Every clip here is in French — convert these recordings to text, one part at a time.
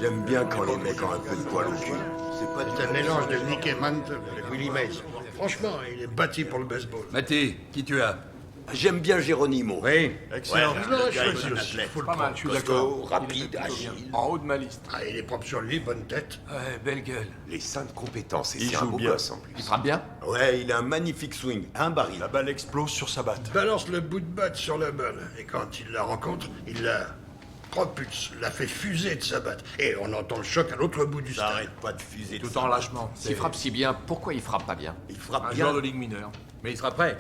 J'aime bien quand les mecs ont un peu de poil au cul. C'est un mélange de Mickey Mantle et de Willie Mason. Franchement, il est bâti pour le baseball. Matty, qui tu as? J'aime bien Geronimo. Oui. Excellent. Je l'aurais choisi aussi. Faut le Pas mal, prendre. je suis Costaud, d'accord. rapide, agile. En haut de ma liste. Ah, il est propre sur lui, bonne tête. Ouais, belle gueule. Les cinq compétences, et Il c'est un joue beau bien. gosse en plus. Il frappe bien? Ouais, il a un magnifique swing, un baril. La balle explose sur sa batte. Balance le bout de batte sur la balle. Et quand il la rencontre, il la propulse, la fait fuser de sa batte. Et on entend le choc à l'autre bout du Ça stade. arrête pas de fuser de Tout sa en batte. lâchement. S'il frappe si bien, pourquoi il frappe pas bien? Il frappe Un bien. joueur de ligue mineure. Mais il sera prêt.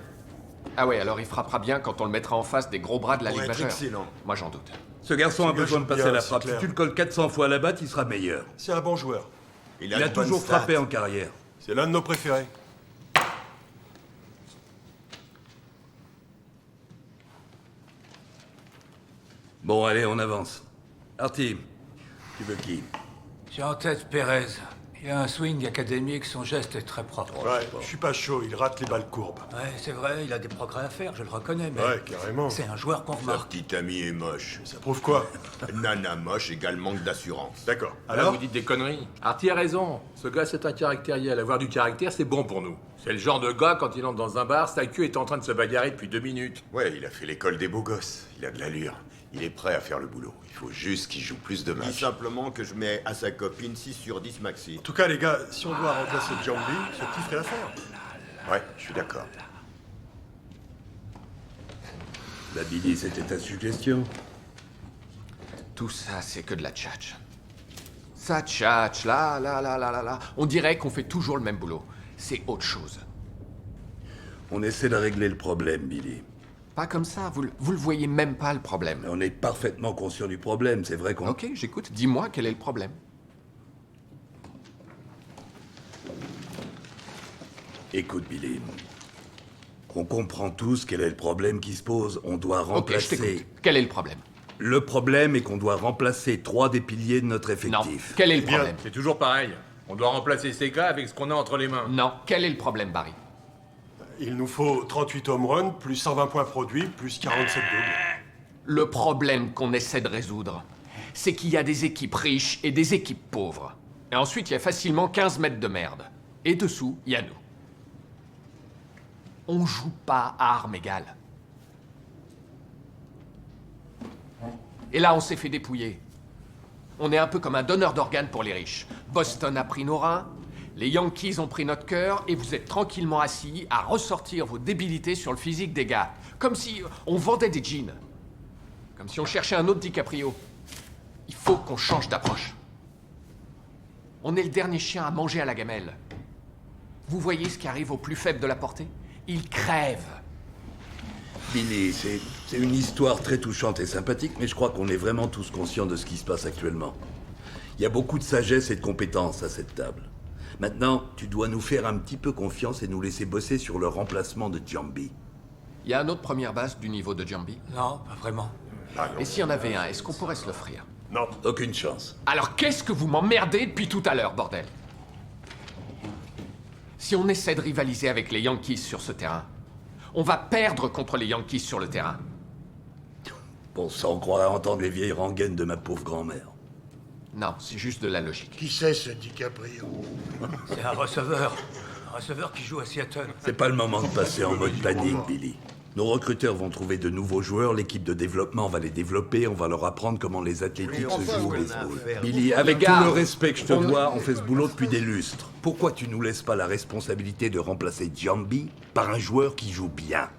Ah ouais, alors il frappera bien quand on le mettra en face des gros bras de la Pour Ligue être majeure. excellent. Moi j'en doute. Ce garçon a Ce gars besoin de joue passer bien, la c'est frappe. Si clair. tu le colles 400 fois à la batte, il sera meilleur. C'est un bon joueur. Il a de bonnes toujours stats. frappé en carrière. C'est l'un de nos préférés. Bon, allez, on avance. Artie, tu veux qui? J'ai en tête Pérez. Il a un swing académique, son geste est très propre. Ouais, je suis pas chaud, il rate les balles courbes. Ouais, c'est vrai, il a des progrès à faire, je le reconnais, mais Ouais, carrément. c'est un joueur qu'on Sa remarque. petite amie est moche. Ça prouve quoi? Nana moche égale manque d'assurance. D'accord. Là, Alors vous dites des conneries. Artie a raison. Ce gars, c'est un caractériel. Avoir du caractère, c'est bon pour nous. C'est le genre de gars, quand il entre dans un bar, sa queue est en train de se bagarrer depuis 2 minutes. Ouais, il a fait l'école des beaux gosses. Il a de l'allure. Il est prêt à faire le boulot. Il faut juste qu'il joue plus de matchs. Dis simplement que je mets à sa copine 6 sur 10 maxi. En tout cas, les gars, si on doit remplacer Jambi, ce petit ferait l'affaire. Ouais, je suis d'accord. La Billy, c'était ta suggestion? Tout ça, c'est que de la tchatch. Ça tchatch, là. On dirait qu'on fait toujours le même boulot. C'est autre chose. On essaie de régler le problème, Billy. Pas comme ça, vous le voyez même pas le problème. On est parfaitement conscient du problème, c'est vrai qu'on... Ok, j'écoute, dis-moi quel est le problème. Écoute, Billy. On comprend tous quel est le problème qui se pose. On doit Ok, je remplacer... t'écoute. Quel est le problème? Le problème est qu'on doit remplacer 3 des piliers de notre Non. effectif. Quel est le Bien. problème? C'est toujours pareil. On doit remplacer ces gars avec ce qu'on a entre les mains. Non. Quel est le problème, Barry? Il nous faut 38 home runs, plus 120 points produits, plus 47 doubles. Le problème qu'on essaie de résoudre, c'est qu'il y a des équipes riches et des équipes pauvres. Et ensuite, il y a facilement 15 mètres de merde. Et dessous, il y a nous. On joue pas à armes égales. Et là, on s'est fait dépouiller. On est un peu comme un donneur d'organes pour les riches. Boston a pris nos reins, les Yankees ont pris notre cœur, et vous êtes tranquillement assis à ressortir vos débilités sur le physique des gars. Comme si on vendait des jeans. Comme si on cherchait un autre DiCaprio. Il faut qu'on change d'approche. On est le dernier chien à manger à la gamelle. Vous voyez ce qui arrive aux plus faibles de la portée? Ils crèvent. Billy, c'est une histoire très touchante et sympathique, mais je crois qu'on est vraiment tous conscients de ce qui se passe actuellement. Il y a beaucoup de sagesse et de compétences à cette table. Maintenant, tu dois nous faire un petit peu confiance et nous laisser bosser sur le remplacement de Jambi. Il y a un autre première base du niveau de Jambi. Non, pas vraiment. Ah non. Et s'il y en avait un, est-ce qu'on pourrait se l'offrir? Non. Aucune chance. Alors qu'est-ce que vous m'emmerdez depuis tout à l'heure, bordel? Si on essaie de rivaliser avec les Yankees sur ce terrain, on va perdre contre les Yankees sur le terrain. Bon sang, on croirait entendre les vieilles rengaines de ma pauvre grand-mère. Non, c'est juste de la logique. Qui c'est ce DiCaprio? C'est un receveur. Un receveur qui joue à Seattle. C'est pas le moment de passer en mode panique, Billy. Nos recruteurs vont trouver de nouveaux joueurs, l'équipe de développement va les développer, on va leur apprendre comment les athlétiques se jouent au baseball. Billy, avec Les gars, tout le respect que je te on- dois, on fait ce boulot depuis des lustres. Pourquoi tu nous laisses pas la responsabilité de remplacer Jambi par un joueur qui joue bien?